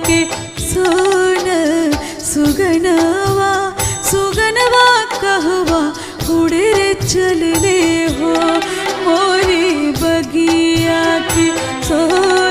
के सोन सुगनवा सुगनवा कहवा उड़े रे चलले हो मोरी बगिया के सोन